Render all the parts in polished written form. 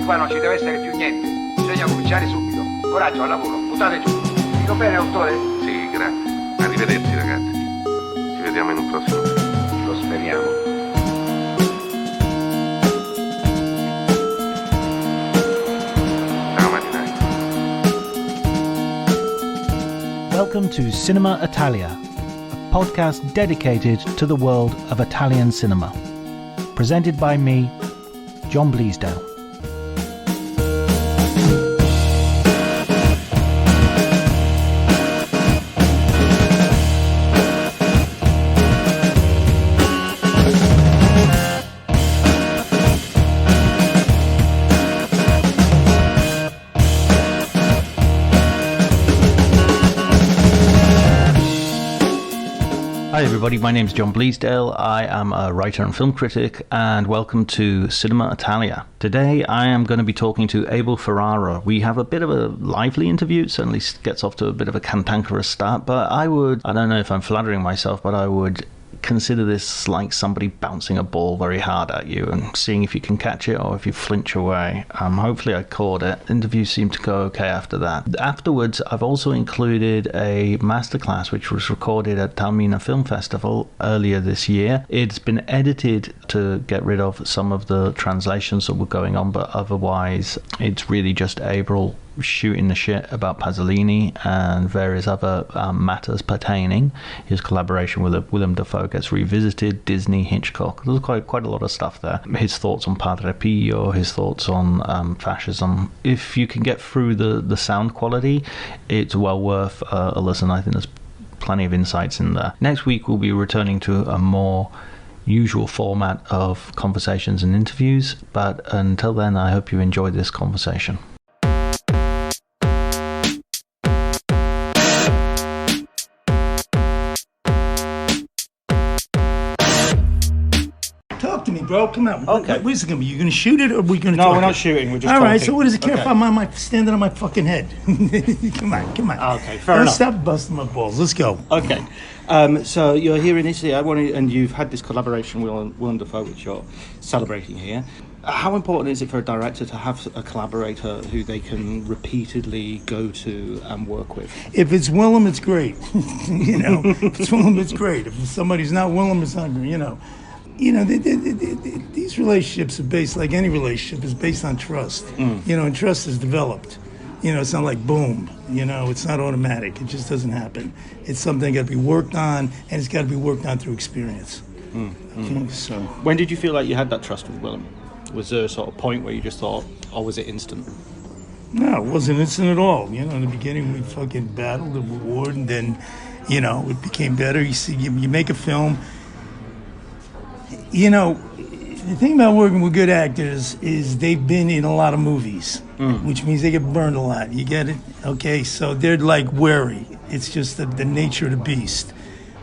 qua non ci deve essere più niente. Bisogna cominciare subito. Coraggio, al lavoro, buttate giù. Dico bene, dottore? Sì, grazie. Arrivederci, ragazzi. Ci vediamo in un prossimo film. Lo speriamo. Ciao, marinai. Welcome to Cinema Italia, a podcast dedicated to the world of Italian cinema. Presented by me, John Bleasdale. Hi everybody, my name's John Bleasdale. I am a writer and film critic, and welcome to Cinema Italia. Today I am going to be talking to Abel Ferrara. We have a bit of a lively interview. It certainly gets off to a bit of a cantankerous start, but I don't know if I'm flattering myself, but I would consider this like somebody bouncing a ball very hard at you and seeing if you can catch it or if you flinch away. Hopefully I caught it. Interviews seemed to go okay after that. Afterwards, I've also included a masterclass which was recorded at Taormina Film Festival earlier this year. It's been edited to get rid of some of the translations that were going on, but otherwise it's really just Abel shooting the shit about Pasolini and various other matters pertaining. His collaboration with Willem Dafoe gets revisited, Disney, Hitchcock. There's quite a lot of stuff there. His thoughts on Padre Pio, his thoughts on fascism. If you can get through the sound quality, it's well worth a listen. I think there's plenty of insights in there. Next week we'll be returning to a more usual format of conversations and interviews, but until then I hope you enjoyed this conversation. Talk to me, bro. Come on. Okay. What is it going to be? You going to shoot it or are we going to No, talk we're not it? shooting. We're just All right, talking. so what does it care Okay. if I'm standing on my fucking head? Come on. Okay, fair Don't enough. stop busting my balls. Let's go. Okay, so you're here in Italy. And you've had this collaboration with Willem Dafoe, which you're celebrating here. How important is it for a director to have a collaborator who they can repeatedly go to and work with? If it's Willem, it's great. If it's Willem, it's great. If somebody's not Willem, it's not, these relationships are based, like any relationship, is based on trust. And trust is developed. It's not like boom. It's not automatic. It just doesn't happen. It's something got to be worked on, and it's got to be worked on through experience. Okay, so When did you feel like you had that trust with Willem? Was there a sort of point where you just thought, or was it instant? no, it wasn't instant at all. In the beginning, we fucking battled and warred, and then, it became better. You see, you make a film. The thing about working with good actors is they've been in a lot of movies, which means they get burned a lot. You get it? Okay, so they're like wary. It's just the nature of the beast.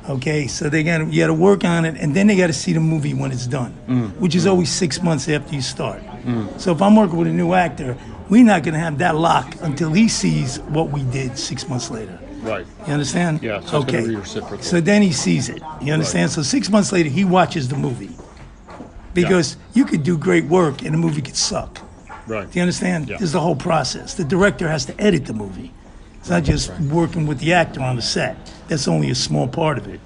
Okay, so you got to work on it, and then they got to see the movie when it's done, which is always 6 months after you start. So if I'm working with a new actor, we're not going to have that lock until he sees what we did 6 months later. Right. You understand? Yeah, so it's gonna be reciprocal. So then he sees it. You understand? So 6 months later, he watches the movie. Because you could do great work and the movie could suck. Right. Do you understand? Yeah. There's the whole process. The director has to edit the movie. It's not just working with the actor on the set. That's only a small part of it.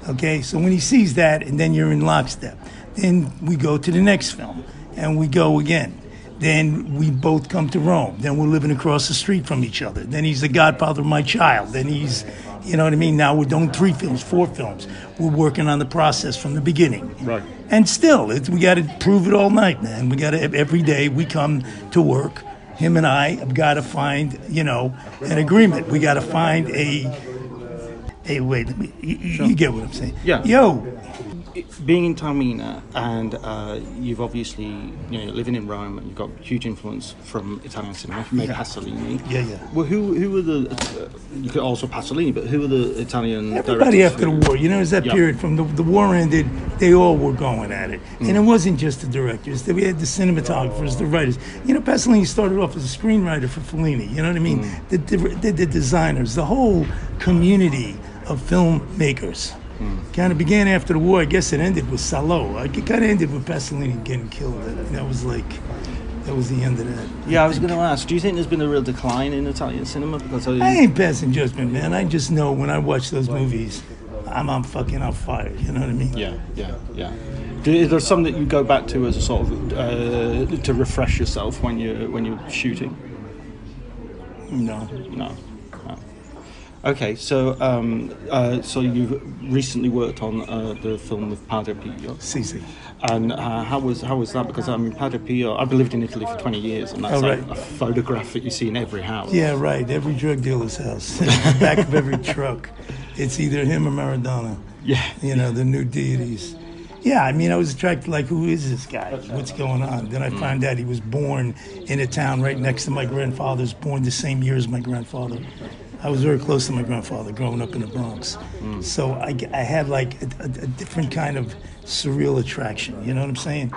Okay? So when he sees that, and then you're in lockstep, then we go to the next film, and we go again. Then we both come to Rome. Then we're living across the street from each other. Then he's the godfather of my child. Then he's, you know what I mean? Now we're doing 3 films, 4 films. We're working on the process from the beginning. Right. And still, we got to prove it all night, man. We got to, every day we come to work, him and I have got to find, an agreement. We got to find wait, you get what I'm saying? Yeah. Yo, Being in Taormina, and you've obviously, living in Rome, and you've got huge influence from Italian cinema. You made Pasolini. Yeah. Well, who were the? You could also Pasolini, but who were the Italian everybody directors? after the war, there's that period from the war ended, they all were going at it. And it wasn't just the directors. We had the cinematographers, the writers. Pasolini started off as a screenwriter for Fellini, you know what I mean? The designers, the whole community of filmmakers. Kind of began after the war. I guess it ended with Salo. It kind of ended with Pasolini getting killed. That was like, That was the end of that. Yeah, I was going to ask, do you think there's been a real decline in Italian cinema? Because I ain't passing judgment, man. I just know when I watch those movies, I'm on fucking on fire. You know what I mean? Yeah. Is there some that you go back to as a sort of to refresh yourself when you're shooting? No. Okay, so you recently worked on the film with Padre Pio. Si. And how was that? Because I mean, Padre Pio, I've lived in Italy for 20 years, and that's right. a photograph that you see in every house. Yeah, right. Every drug dealer's house, back of every truck, it's either him or Maradona. Yeah. You know, the new deities. Yeah, I mean, I was attracted, like, who is this guy? What's going on? Then I found out he was born in a town right next to my grandfather's, born the same year as my grandfather. I was very close to my grandfather growing up in the Bronx. So I had like a different kind of surreal attraction, you know what I'm saying?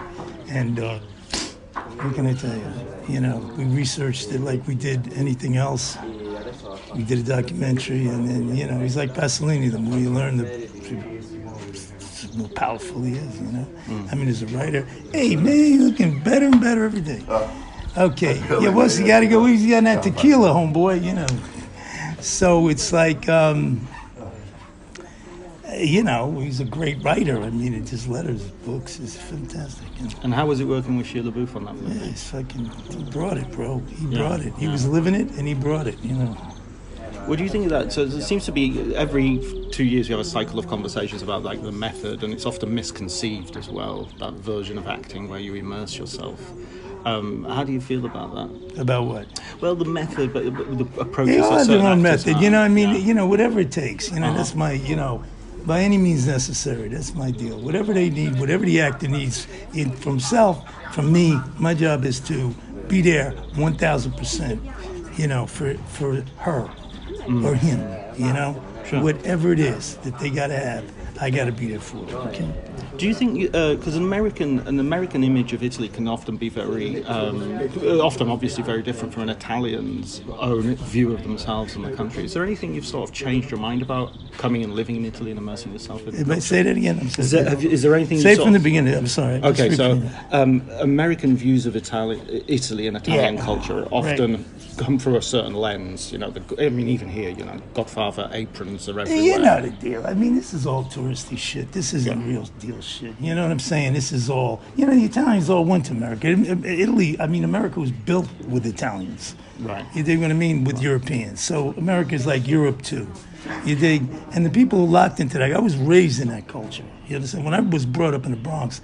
And what can I tell you? You know, we researched it like we did anything else. We did a documentary, and then, you know, he's like Pasolini. The more you learn, the more powerful he is, you know? I mean, as a writer, hey, man, you're looking better and better every day. Okay, yeah, what's you gotta go easy on that tequila, homeboy, you know? So it's like, you know, he's a great writer. I mean, it just letters, books is fantastic. You know? And how was it working with Shia LaBeouf on that movie? Yeah, it's fucking, he brought it, bro. He brought it. He was living it, and he brought it, you know. What do you think of that? So it seems to be every 2 years you have a cycle of conversations about like the method, and it's often misconceived as well, that version of acting where you immerse yourself. How do you feel about that? About what? Well, the method, but the approach. They all have their own method, you know what I mean? Yeah. You know, whatever it takes, you know, that's my, you know, by any means necessary, that's my deal. Whatever they need, whatever the actor needs from self, from me, my job is to be there 1,000%, you know, for her or him, you know? Sure. Whatever it is that they got to have, I got to be there for it, okay? Do you think, because an American image of Italy can often be very, often obviously very different from an Italian's own view of themselves and the country. Is there anything you've sort of changed your mind about coming and living in Italy and immersing yourself in? If I say that again, I'm sorry. Is there anything? Say it from the beginning. I'm sorry. Okay, so American views of Italy and Italian culture often come through a certain lens. You know, I mean, even here, you know, Godfather aprons are everywhere. You know the deal. I mean, this is all touristy shit. This isn't real deal shit. You know what I'm saying? This is all, you know, the Italians all went to America. Italy, I mean, America was built with Italians. Right. You dig what I mean? With Europeans. So America's like Europe too. You dig? And the people who locked into that, I was raised in that culture. You understand? When I was brought up in the Bronx,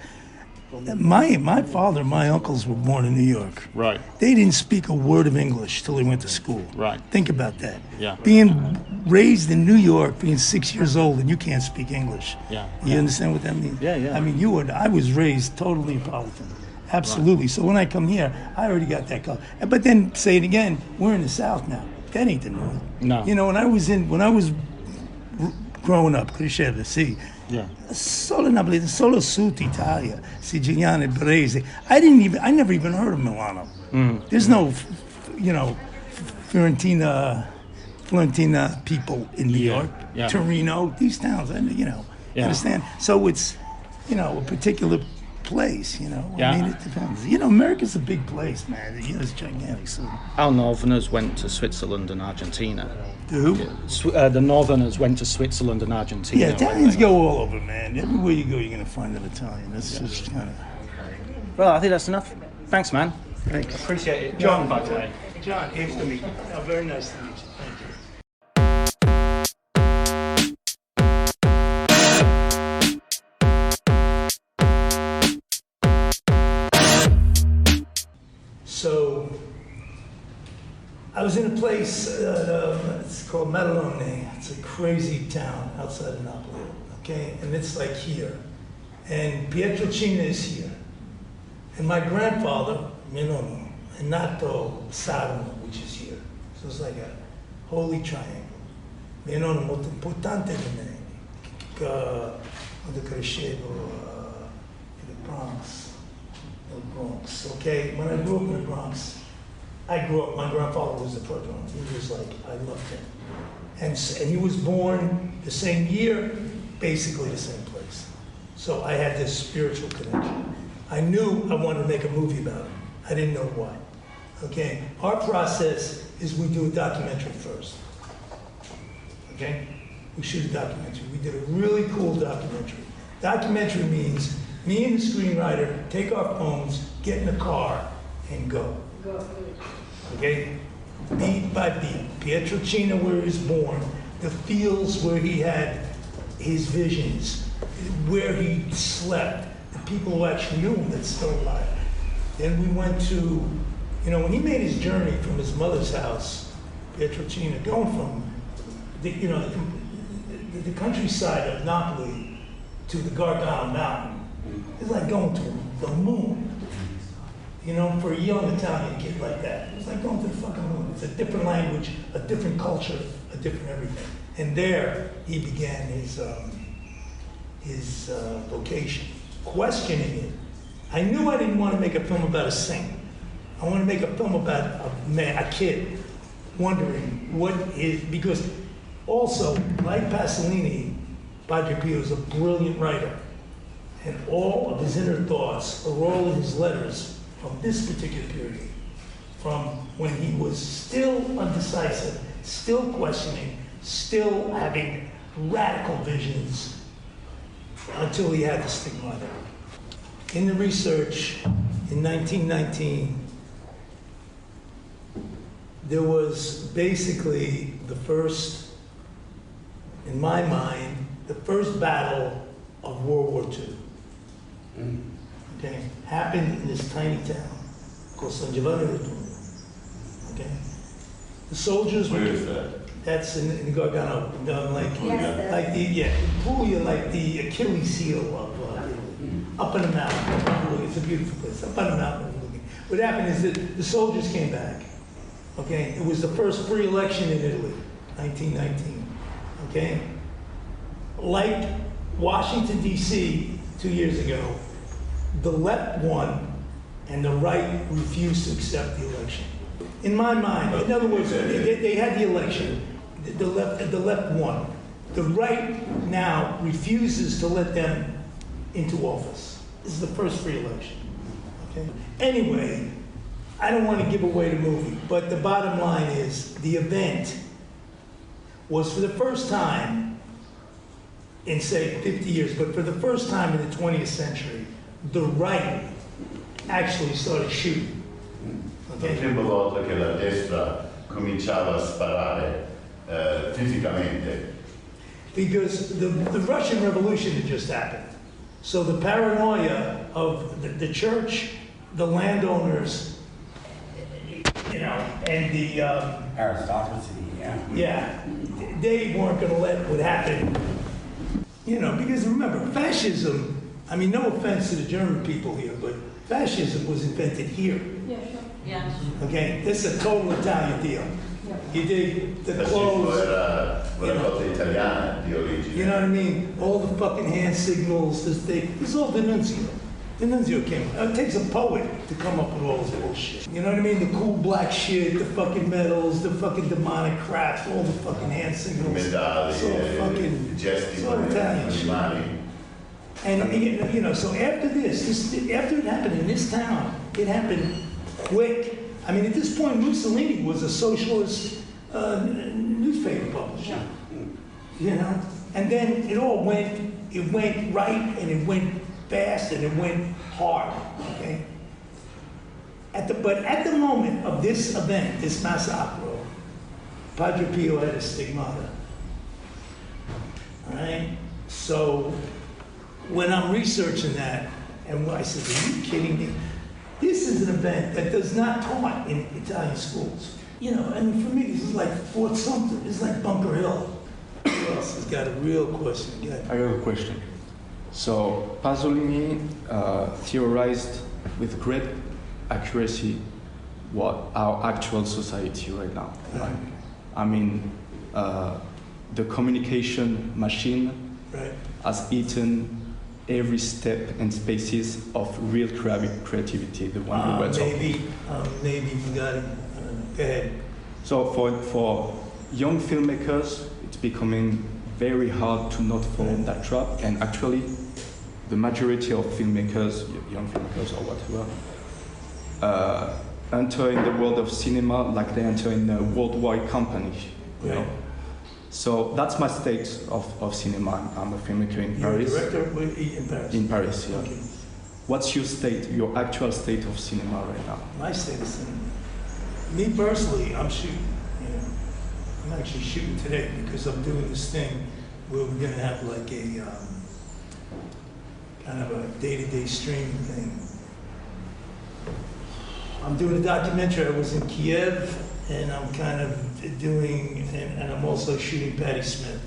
my father and my uncles were born in New York. Right. They didn't speak a word of English till they went to school. Right. Think about that. Yeah. Being raised in New York, being 6 years old, and you can't speak English. Yeah. You understand what that means? Yeah. I mean, I was raised totally Neapolitan. Absolutely. Right. So when I come here, I already got that color. But then, say it again, we're in the South now. That ain't the North. No. You know, when I was growing up, crescendo, see. Yeah. Solo Napoli, solo Sud Italia, Siciliano, Brese. I never even heard of Milano. There's no, you know, Florentina people in New York, Torino, these towns, you know, understand? So it's, you know, a particular place, you know. I mean, it depends. You know, America's a big place, man. You know, it's gigantic. So. Our Northerners went to Switzerland and Argentina. Who? Yeah. The Northerners went to Switzerland and Argentina. Yeah, Italians go all over, man. Everywhere you go, you're going to find an Italian. That's just kind of... Well, I think that's enough. Thanks, man. Thanks. Appreciate it. John, by the way. John, nice to meet you. Oh, very nice to meet you. Thank you. So, I was in a place, it's called Maddalone. It's a crazy town outside of Napoli, okay? And it's like here. And Pietrelcina is here. And my grandfather, mio nonno, è nato Sarno, which is here. So it's like a holy triangle. Mio nonno molto importante per me, quando crescevo in the Bronx, okay? When I grew up in the Bronx, my grandfather was the patron. He was like, I loved him. And he was born the same year, basically the same place. So I had this spiritual connection. I knew I wanted to make a movie about him. I didn't know what. Okay? Our process is we do a documentary first. Okay? We shoot a documentary. We did a really cool documentary. Documentary means me and the screenwriter take our phones, get in the car, and go. Okay? Beat by beat. Pietrelcina, where he was born, the fields where he had his visions, where he slept, the people who actually knew him that's still alive. Then we went to, when he made his journey from his mother's house, Pietrelcina, going from the countryside of Napoli to the Gargano Mountain, it's like going to the moon. For a young Italian kid like that, it's like going to the fucking moon. It's a different language, a different culture, a different everything. And there he began his vocation, questioning it. I knew I didn't want to make a film about a saint. I want to make a film about a kid wondering because also, like Pasolini, Padre Pio is a brilliant writer. And all of his inner thoughts are all in his letters from this particular period, from when he was still undecisive, still questioning, still having radical visions, until he had the stigmata. In the research, in 1919, there was basically the first, in my mind, the first battle of World War II. Okay, happened in this tiny town called San Giovanni Rotondo. Okay, the soldiers were. Where is that? That's in the Gargano, Puglia, like the Achilles heel of up in the mountain. It's a beautiful place. Up on the mountain. What happened is that the soldiers came back. Okay, it was the first free election in Italy, 1919. Okay, like Washington D.C. 2 years ago, the left won and the right refused to accept the election. In my mind, in other words, they had the election. The left won. The right now refuses to let them into office. This is the first free election. Okay. Anyway, I don't want to give away the movie, but the bottom line is the event was for the first time in, say, 50 years, but for the first time in the 20th century, the right actually started shooting. La prima volta che la destra cominciava a sparare fisicamente. Because the Russian Revolution had just happened. So the paranoia of the church, the landowners, and the aristocracy, yeah, they weren't going to let what happened. Because remember, fascism. I mean, no offense to the German people here, but fascism was invented here. Yeah, sure. Yeah. Okay, this is a total Italian deal. Yeah. You dig the Fascismo clothes. era una cosa italiana di origine. You know what I mean? All the fucking hand signals, this thing. It's all D'Annunzio. D'Annunzio came up. It takes a poet to come up with all this bullshit. You know what I mean? The cool black shit, the fucking medals, the fucking demonic crap, all the fucking hand signals. Medali, It's all fucking, gesti, it's all Italian shit. animali. And so after after it happened in this town, it happened quick. I mean, at this point, Mussolini was a socialist newspaper publisher. And then it went right, and it went fast, and it went hard. Okay. But at the moment of this event, this massacre, Padre Pio had a stigmata. All right. So when I'm researching that, and I said, "Are you kidding me? This is an event that does not taught in Italian schools." I mean, for me, this is like Fort Sumter. It's like Bunker Hill. Who else has got a real question? I have a question. So Pasolini theorized with great accuracy what our actual society right now. Right? I mean, the communication machine Right. has eaten every step and spaces of real creativity, the one we were talking. Maybe you got it. Go ahead. So for young filmmakers, it's becoming very hard to not fall in that trap. And actually, the majority of filmmakers, young filmmakers or whatever, enter in the world of cinema like they enter in a worldwide company. You know? So that's my state of cinema. I'm a filmmaker in Paris. You're a director in Paris? In Paris, yeah. Okay. What's your state, your actual state of cinema right now? My state of cinema. Me personally, I'm shooting. You know, I'm actually shooting today because I'm doing this thing where we're going to have like a kind of a day-to-day streaming thing. I'm doing a documentary. I was in Kiev, and I'm kind of doing, and I'm also shooting Patti Smith.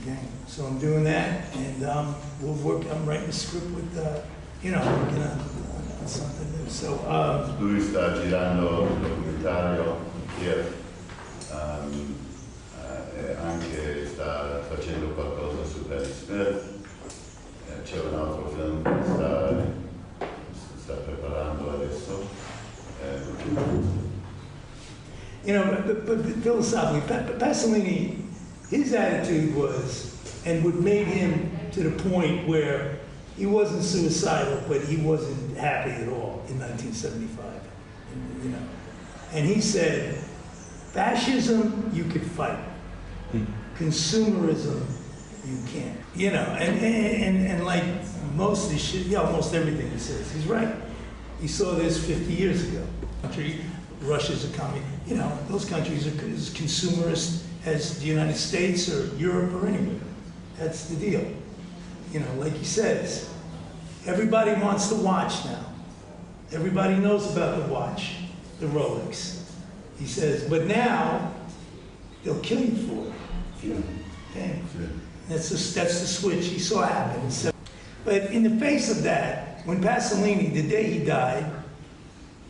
Okay, so I'm doing that, and I'm writing a script with, you know, working on something new. So, Lui sta girando un documentario in Kiev, e anche sta facendo qualcosa su Patti Smith. C'è un altro film che sta preparando adesso. you know, but philosophically, Pasolini, his attitude was, and what made him to the point where he wasn't suicidal, but he wasn't happy at all in 1975. You know, and he said, fascism you could fight, consumerism you can't. You know, and like most of the shit, yeah, almost everything he says, he's right. He saw this 50 years ago. Russia's economy, you know, those countries are as consumerist as the United States or Europe or anywhere. That's the deal. You know, like he says, everybody wants the watch now. Everybody knows about the watch, the Rolex. He says, but now they'll kill you for it. Okay? That's the switch he saw happen. But in the face of that, when Pasolini, the day he died,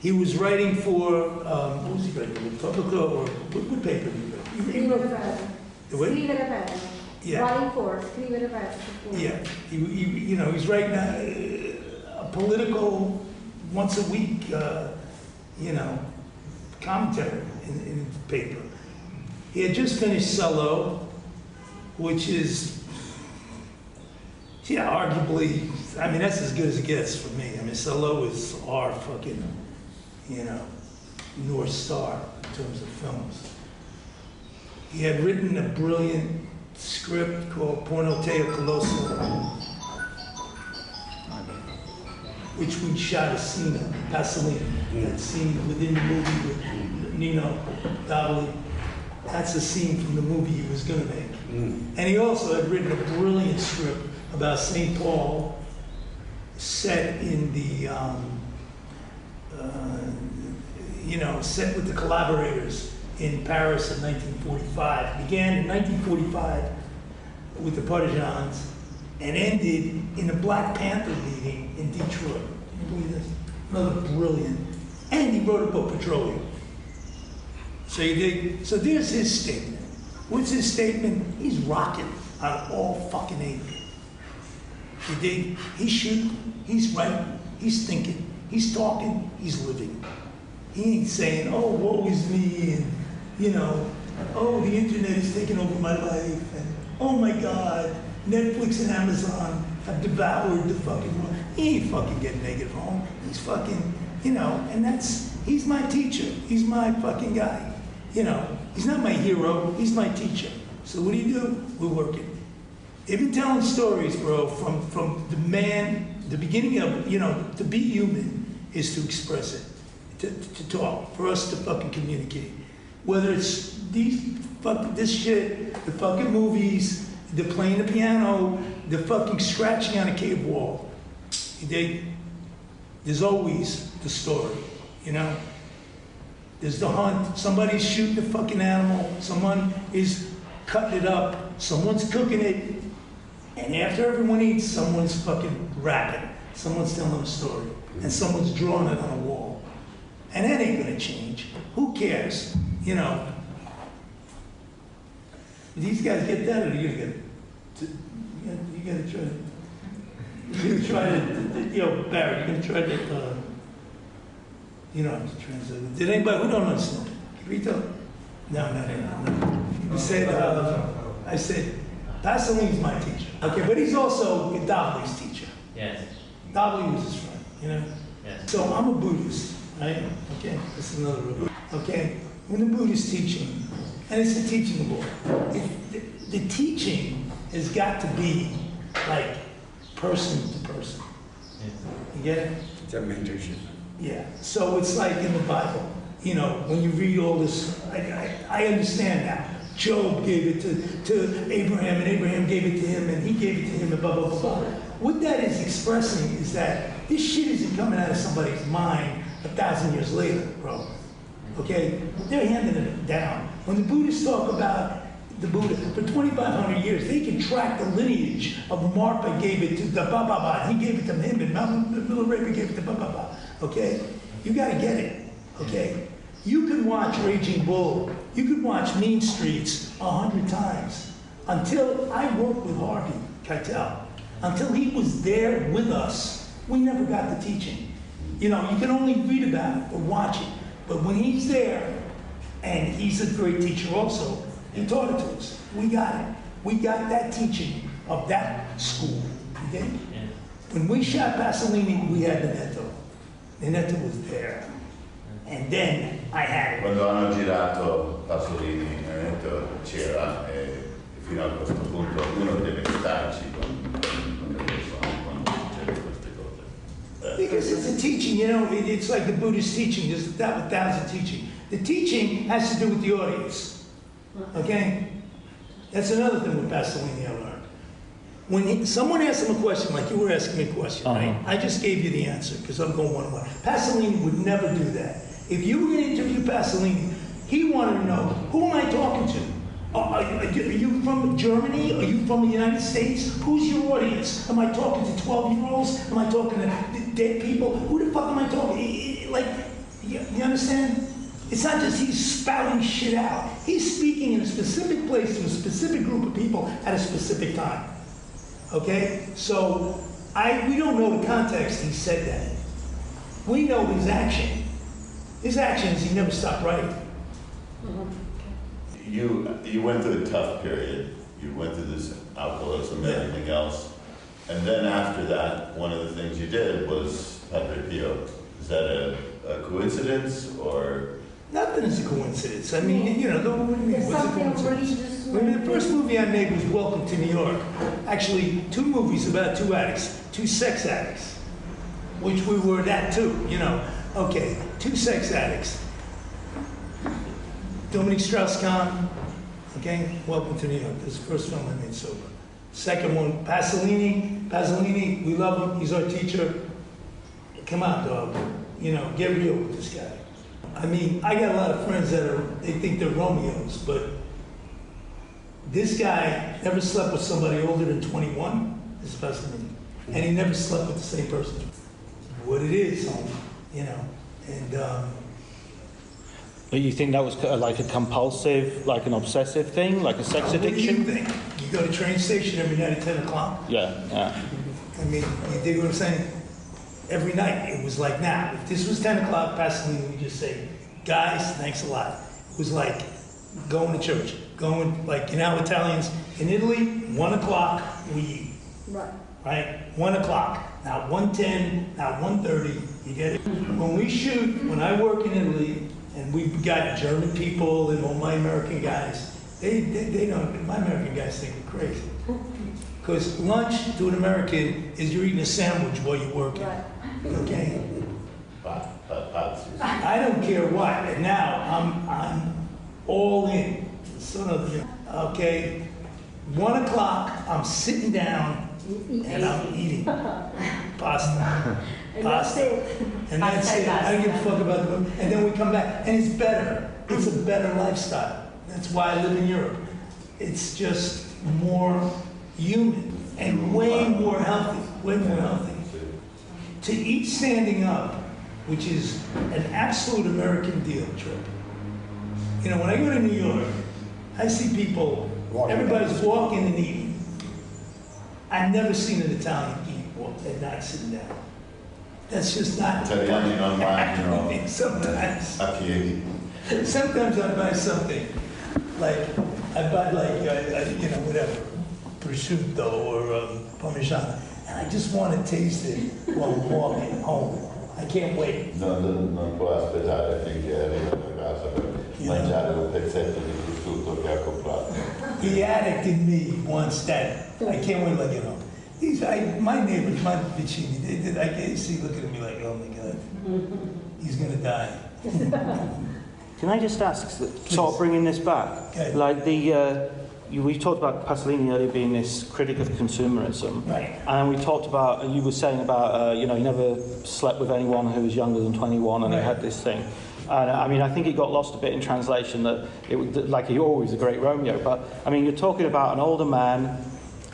he was writing for, what was he writing, Republica, or what paper did he write? Scrivere per. Yeah. Writing for, scrivere per. Yeah, you know, he's writing a political, once a week, you know, commentary in the paper. He had just finished Cello, which is, yeah, arguably, I mean, that's as good as it gets for me. I mean, Cello is our fucking, you know, North Star in terms of films. He had written a brilliant script called Pornotea Colosso, which we shot a scene of, Pasolini, that scene within the movie with Nino Davoli. That's a scene from the movie he was gonna make. And he also had written a brilliant script about St. Paul, set in the, you know, set with the collaborators in Paris in 1945. Began in 1945 with the Partisans and ended in a Black Panther meeting in Detroit. Can you believe this? Another brilliant. And he wrote a book, Petroleum. So you dig? So there's his statement. What's his statement? He's rocking on all fucking eight. You dig? He's shooting, he's writing, he's thinking, he's talking, he's living. He ain't saying, oh, woe is me, and, you know, oh, the internet is taking over my life, and oh my God, Netflix and Amazon have devoured the fucking world. He ain't fucking getting naked at home. He's fucking, you know, and he's my teacher. He's my fucking guy. You know, he's not my hero, he's my teacher. So what do? We're working. They've been telling stories, bro, from the man, the beginning of, you know, to be human is to express it, to talk, for us to fucking communicate. Whether it's this shit, the fucking movies, the playing the piano, the fucking scratching on a cave wall. There's always the story, you know? There's the hunt, somebody's shooting a fucking animal, someone is cutting it up, someone's cooking it, and after everyone eats, someone's fucking rapping, someone's telling a story, and someone's drawing it on a wall. And that ain't gonna change. Who cares? You know? These guys get that, or you're gonna get it? You gotta try to, you know, Barry, you're gonna try to, you know, to translate. Did anybody, who don't understand? Rito? No. You said, I said, Pasolini's my teacher. Okay, but he's also Davoli's teacher. Yes. Davoli was his friend, you know? So I'm a Buddhist, right? Okay, this is another rule. Okay, when the Buddhist teaching, and it's the teaching of Lord, the teaching has got to be like person to person. You get it? It's a mentorship. Yeah. So it's like in the Bible, you know, when you read all this, I understand now. Job gave it to Abraham, and Abraham gave it to him, and he gave it to him, and blah, blah, blah, blah. What that is expressing is that this shit isn't coming out of somebody's mind 1,000 years later, bro. Okay? They're handing it down. When the Buddhists talk about the Buddha, for 2,500 years, they can track the lineage of Marpa gave it to the Baba, and he gave it to him, and Middle Arabia gave it to Baba. Okay? You gotta get it. Okay? You can watch Raging Bull, you could watch Mean Streets 100 times. Until I worked with Harvey Keitel, until he was there with us, we never got the teaching. You know, you can only read about it or watch it. But when he's there, and he's a great teacher also, he taught it to us. We got it. We got that teaching of that school. Okay? When we shot Pasolini, we had the Netto. The Netto was there. And then I had it. Quando hanno girato Pasolini, c'era, fino a questo punto, uno deve starci quando succede queste cose. Because it's a teaching, you know, it's like the Buddhist teaching, there's 1,000 teaching. The teaching has to do with the audience, okay? That's another thing with Pasolini I learned. When someone asks him a question, like you were asking me a question, right? I just gave you the answer, because I'm going one-on-one. Pasolini would never do that. If you were going to interview Pasolini, he wanted to know, who am I talking to? Are you from Germany? Are you from the United States? Who's your audience? Am I talking to 12-year-olds? Am I talking to dead people? Who the fuck am I talking? Like, you understand? It's not just he's spouting shit out. He's speaking in a specific place to a specific group of people at a specific time. Okay? So, we don't know the context he said that. We know his action. His action is he never stopped writing. You went through a tough period. You went through this alcoholism and everything else. And then after that, one of the things you did was Padre Pio. Is that a coincidence or? Nothing is a coincidence. I mean, you know, what do you mean? There's What's a something coincidence? religious. I mean, the first movie I made was Welcome to New York. Actually, 2 movies about 2 addicts, 2 sex addicts, which we were that too, you know. Okay, 2 sex addicts. Dominique Strauss-Kahn, okay, Welcome to New York. This is the first film I made sober. Second one, Pasolini. Pasolini, we love him, he's our teacher. Come on, dog, you know, get real with this guy. I mean, I got a lot of friends that they think they're Romeos, but this guy never slept with somebody older than 21, this is Pasolini. And he never slept with the same person. What it is, you know, and But you think that was like a compulsive, like an obsessive thing, like a sex addiction? What do you think? You go to train station every night at 10 o'clock? Yeah. I mean, you dig what I'm saying? Every night, it was like, now, if this was 10 o'clock, Pasolini would just say, guys, thanks a lot. It was like going to church, going, like, you know, Italians, in Italy, 1 o'clock, we eat. Right? 1 o'clock. Now 1:10, now 1:30, you get it? When we shoot, when I work in Italy, and we've got German people and all my American guys, they don't, my American guys think we're crazy. Because lunch to an American is you're eating a sandwich while you're working. Okay? I don't care what. And now I'm all in. Son of a, okay? 1 o'clock, I'm sitting down and I'm eating pasta. And that's it. And that's it. I don't give a fuck about the movie. And then we come back, and it's better. It's a better lifestyle. That's why I live in Europe. It's just more human and way more healthy. Way more healthy. To eat standing up, which is an absolute American deal trip. You know, when I go to New York, I see people, everybody's walking and eating. I've never seen an Italian eat and not sitting down. That's just not. Italiani non mangiano Sometimes. a piedi. Sometimes I buy something, like, I buy like, you know, whatever, prosciutto or Parmesan, and I just want to taste it while I'm walking home. I can't wait. Non può aspettare finché arriva a casa per mangiare un pezzetto di prosciutto che ha comprato. The addict in me wants that. I can't wait till I get home. My neighbors, my vicini, I can see looking at me like, oh my God, he's gonna die. Can I just ask, sort of bringing this back, Okay. like we talked about Pasolini earlier being this critic of consumerism, Right. and we talked about, and you were saying about, he never slept with anyone who was younger than 21, and he Right. had this thing. And I mean, I think it got lost a bit in translation that like he always a great Romeo, but I mean, you're talking about an older man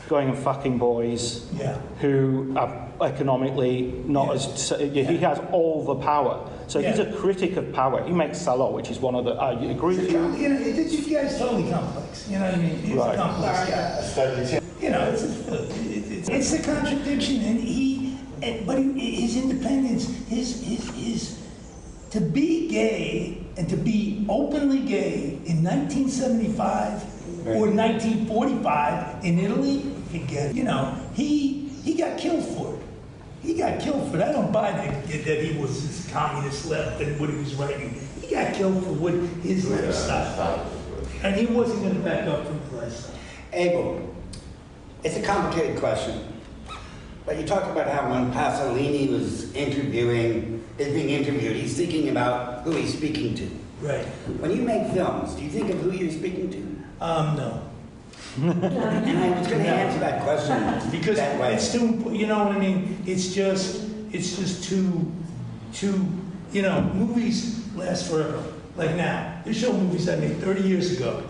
going and fucking boys Yeah. who are economically not he has all the power. So he's a critic of power. He makes Salò, which is one of the. I agree with you. You guys totally complex. You know what I mean? He's Right. a complex guy. You know, it's a contradiction, and but his independence, his to be gay and to be openly gay in 1975 or 1945 in Italy, forget it. You know, he got killed for it. He got killed for it. I don't buy that he was this communist left and what he was writing. He got killed for what his lifestyle. And he wasn't going to back up from his lifestyle. Abel, it's a complicated question. But you talked about how when Pasolini is being interviewed, he's thinking about who he's speaking to. Right. When you make films, do you think of who you're speaking to? No. And I was going to answer that question Because that way. it's too, you know what I mean? It's just too, movies last forever. Like now, they show movies I made 30 years ago.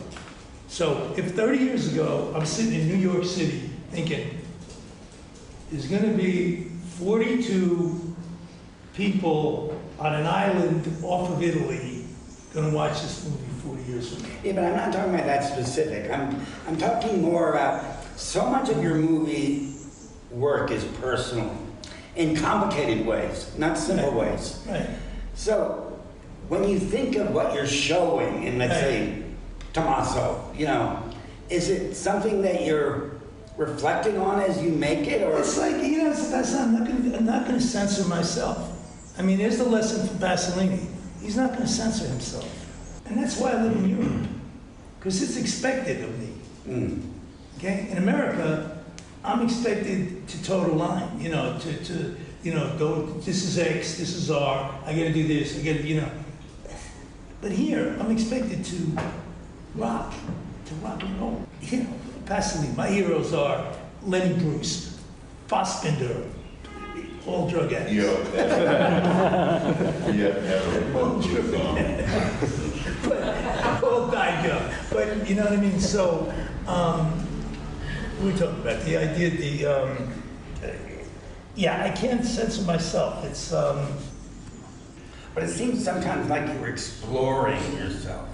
So if 30 years ago, I'm sitting in New York City thinking, there's going to be 42 people on an island off of Italy going to watch this movie 40 years from now. Yeah, but I'm not talking about that specific. I'm talking more about so much of your movie work is personal in complicated ways, not simple ways. Right. So when you think of what you're showing in, let's say, Tommaso, is it something that you're reflecting on as you make it, or It's like, I'm not going to censor myself. I mean, there's the lesson from Vaseline. He's not going to censor himself. And that's why I live in Europe. Because it's expected of me. Okay? In America, I'm expected to toe the line. Go, this is X, this is R, I got to do this, I got to, But here, I'm expected to rock and roll. Pasolini, my heroes are Lenny Bruce, Fassbinder, all drug addicts. All drug addicts. But all died young. But you know what I mean? So, we were talking about the idea, I can't censor myself. It's, but it seems sometimes like you're exploring yourself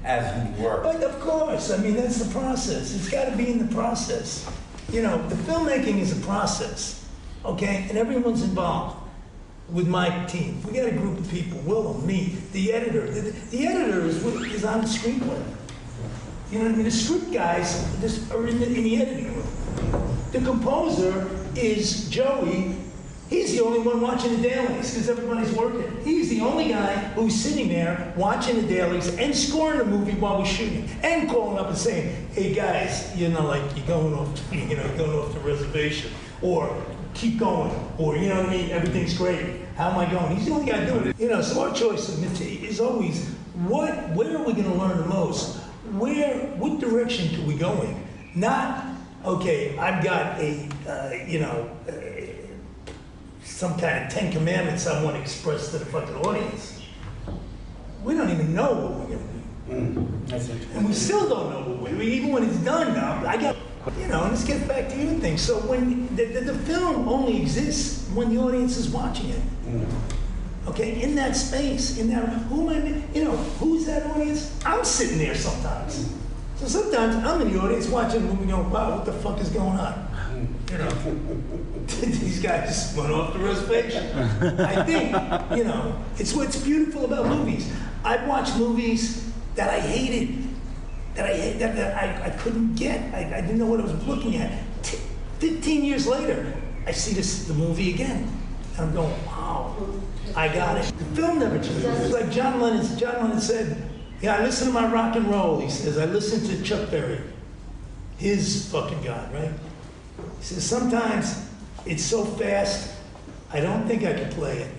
as you work. But of course, I mean, that's the process. It's got to be in the process. The filmmaking is a process, okay? And everyone's involved with my team. We got a group of people, Willem, me, the editor. The editor is on the screenplay. You know what I mean? The script guys are in the editing room. The composer is Joey. He's the only one watching the dailies because everybody's working. He's the only guy who's sitting there watching the dailies and scoring the movie while we're shooting and calling up and saying, "Hey guys, you're going off the reservation, or keep going, or you know what I mean, everything's great. How am I going?" He's the only guy doing it. So our choice is always where are we going to learn the most? What direction are we going? Not okay. I've got some kind of 10 commandments I want to express to the fucking audience. We don't even know what we're going to do. And we still don't know what we're going to do. Even when it's done now, let's get back to your thing. So when the film only exists when the audience is watching it. Okay, in that space, who's that audience? I'm sitting there sometimes. So sometimes I'm in the audience watching the movie going, wow, what the fuck is going on? These guys just went off the reservation. I think, it's what's beautiful about movies. I've watched movies that I hated, that I couldn't get. I didn't know what I was looking at. 15 years later, I see the movie again. And I'm going, wow, I got it. The film never changed. It's like John Lennon said, yeah, I listen to my rock and roll. He says, I listen to Chuck Berry, his fucking God, right? He says, sometimes it's so fast, I don't think I can play it.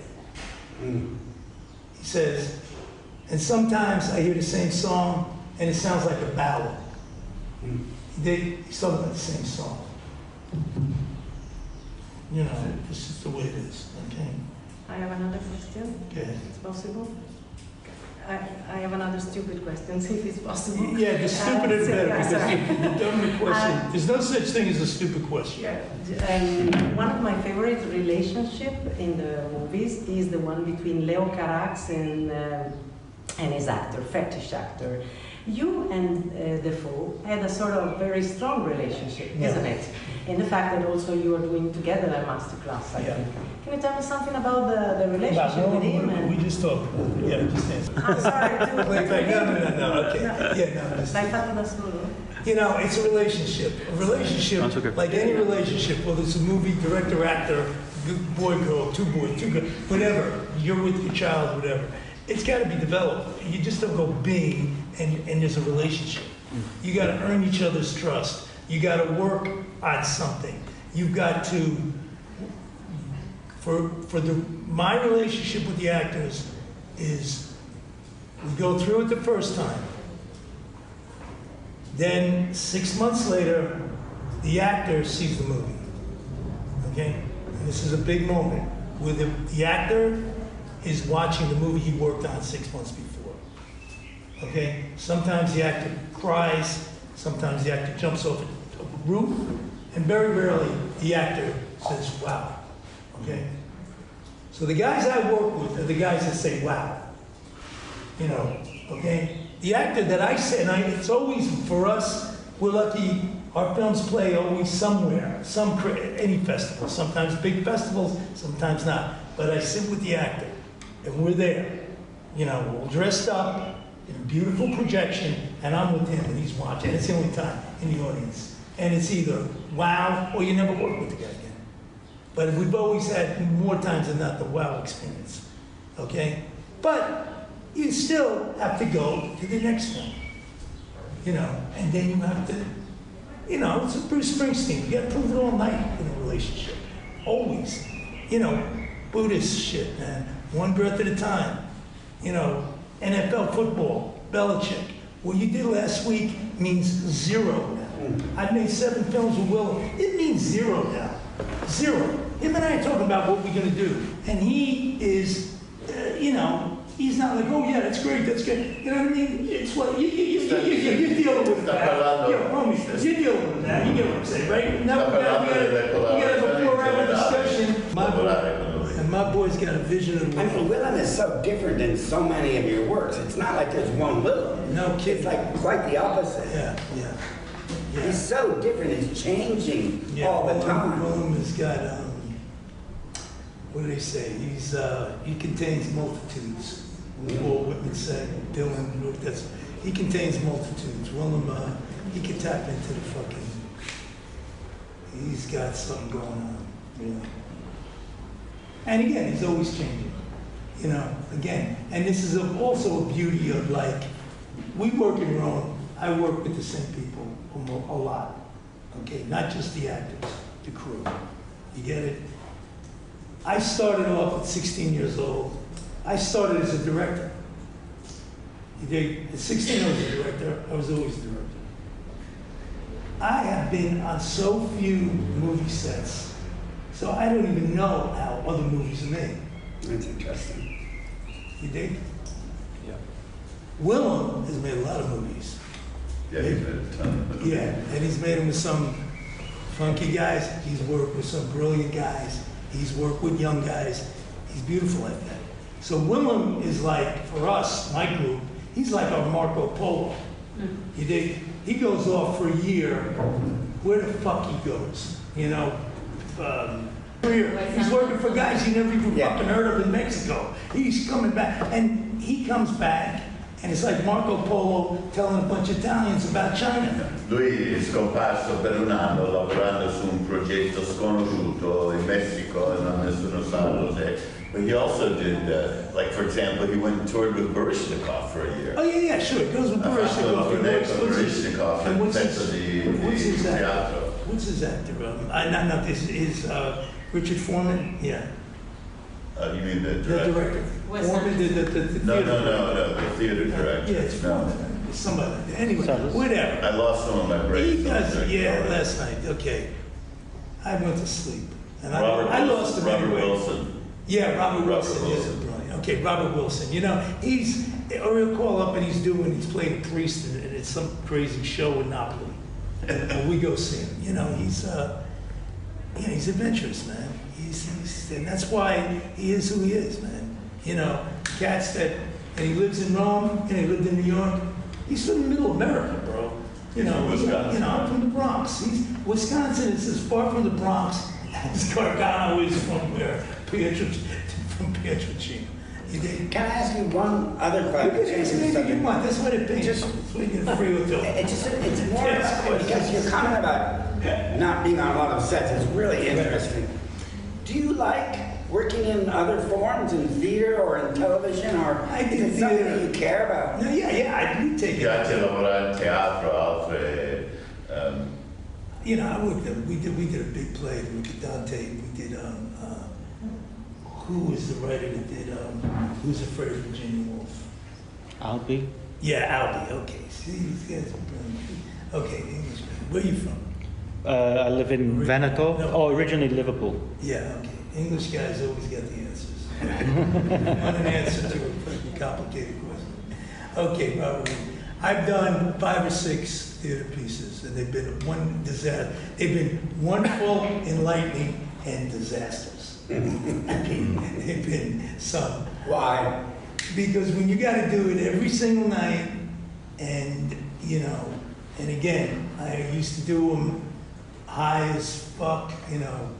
He says, and sometimes I hear the same song and it sounds like a ballad. He's talking about the same song. You know, this is the way it is, okay? I have another question. Okay. It's possible? I have another stupid question, if it's possible. Yeah, the stupider the better, because sorry. the dumber question, there's no such thing as a stupid question. One of my favorite relationships in the movies is the one between Leo Carax and his actor, fetish actor. You and Dafoe had a sort of very strong relationship, isn't it? And the fact that also you are doing together a masterclass, I think. Can you tell me something about the relationship with him? We just talked about it. Yeah, just answer. I'm sorry. No, okay. Yeah, no, just, L'hai fatto da solo? you know, it's a relationship. A relationship, like any relationship, whether it's a movie, director, actor, boy, girl, two boys, two girls, whatever, you're with your child, whatever. It's got to be developed. You just don't go bing and there's a relationship. You got to earn each other's trust. You got to work on something. You've got to, my relationship with the actors is we go through it the first time. Then 6 months later, the actor sees the movie. Okay? And this is a big moment where the actor is watching the movie he worked on 6 months before. Okay? Sometimes the actor cries, sometimes the actor jumps off a roof, and very rarely the actor says, wow. Okay? So the guys I work with are the guys that say, wow. You know, okay? The actor that I say, and it's always, for us, we're lucky, our films play always somewhere, any festival, sometimes big festivals, sometimes not. But I sit with the actor, and we're there. You know, we're all dressed up, in a beautiful projection, and I'm with him, and he's watching. And it's the only time in the audience. And it's either wow, or you never work with the guy again. But we've always had, more times than not, the wow experience, okay? But you still have to go to the next one, you know? And then you have to, you know, it's Bruce Springsteen. You got to prove it all night in a relationship, always. You know, Buddhist shit, man. One breath at a time. You know, NFL football, Belichick. What you did last week means zero now. I've made 7 films with Willem. It means zero now. Zero. Him and I are talking about what we're going to do. And he is, you know, he's not like, oh yeah, that's great, that's good. You know what I mean? It's what, you're dealing with that. Yo, homies, you're dealing with that. You get what I'm saying, right? Now we got a before-after discussion. My boy's got a vision of the world. I mean, Willem is so different than so many of your works. It's not like there's one Willem. No kid. It's like quite the opposite. Yeah. He's so different. He's changing all the time. Willem has got, what do they say? He contains multitudes. Walt Whitman said, Dylan wrote that. He contains multitudes. Willem, he can tap into the fucking, he's got something going on, you know. And again, he's always changing, you know, again. And this is also a beauty of, like, we work in Rome. I work with the same people a lot, okay? Not just the actors, the crew. You get it? I started off at 16 years old. I started as a director. At 16, I was a director. I was always a director. I have been on so few movie sets, so I don't even know how other movies are made. That's interesting. You dig? Yeah. Willem has made a lot of movies. Yeah, he's made a ton of them. Yeah, and he's made them with some funky guys. He's worked with some brilliant guys. He's worked with young guys. He's beautiful like that. So Willem is like, for us, my group, he's like our Marco Polo. You dig? He goes off for a year. Where the fuck he goes? You know? He's working for guys he never even fucking heard of in Mexico. He's coming back, and he comes back, And it's like Marco Polo telling a bunch of Italians about China. Lui è scomparso per un anno lavorando su un progetto sconosciuto in Messico e nessuno sa cos'è. But he also did, like for example, he went and toured with Baryshnikov for a year. Oh yeah, sure. It goes with Baryshnikov. Baryshnikov and what's Pezzo di Teatro. What's his actor? Not this. Is Richard Foreman? Yeah. You mean the The director? director. Wes Foreman did the No, theater. the theater director. Yeah, it's No. Foreman. It's somebody. Anyway, whatever. I lost some of my brains. He does. Yeah, last night. Okay. I went to sleep, and I lost him Robert anyway. Wilson. Yeah, Robert Wilson. Robert Wilson. Yeah, brilliant. Okay, Robert Wilson. You know, he's, or he'll call up and he's playing a priest and it's some crazy show in Napoli. And we go see him. You know, he's adventurous, man. And that's why he is who he is, man. You know, cats that, and he lives in Rome and he lived in New York. He's from the middle of America, bro. You know, Wisconsin. You know, I'm from the Bronx. Wisconsin is as far from the Bronx as Gargano is from where? From Pietrelcina. Can I ask you one other You question? can ask me anything you want. That's what it pays. Just- That's what you get free with it. It's more Yes, about, because your comment about not being on a lot of sets is really interesting. Do you like working in other forms, in theater or in television, or I is did it something theater. that you care about? No, yeah, I do take Mi piace it. lavorare in teatro, altre... You know, we did a big play with Dante. We did, who was the writer that did, Who's Afraid of Virginia Woolf? Albie. Yeah, Albie, okay. See, these guys are brilliant. Okay, English. Where are you from? I live in Veneto. No. Oh, originally Liverpool. Yeah, okay. English guys always got the answers. Want an answer to a pretty complicated question. Okay, Robert. I've done 5 or 6 theater pieces, and they've been one disaster. They've been wonderful, enlightening, and disasters. They've been some. Why? Because when you got to do it every single night, and you know, and again, I used to do them high as fuck, you know,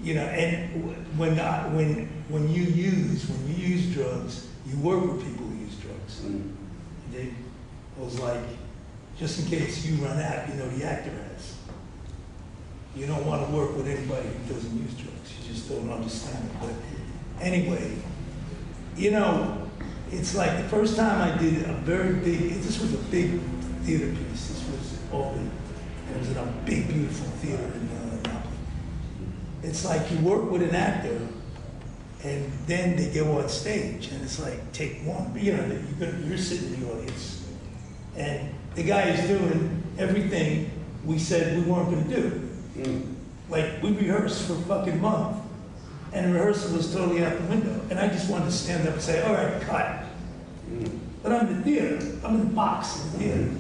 and when you use drugs, you work with people who use drugs. It was like, just in case you run out, you know, the actor has. You don't want to work with anybody who doesn't use drugs. You just don't understand it. But anyway, you know, it's like the first time I did a very big, this was a big theater piece. This was Albany. It was in a big, beautiful theater in Napoli. It's like you work with an actor, and then they go on stage, and it's like, take one. You know, you're sitting in the audience, and the guy is doing everything we said we weren't going to do. Like, we rehearsed for a fucking month, and the rehearsal was totally out the window. And I just wanted to stand up and say, all right, cut. But I'm in the theater. I'm in the box in the theater,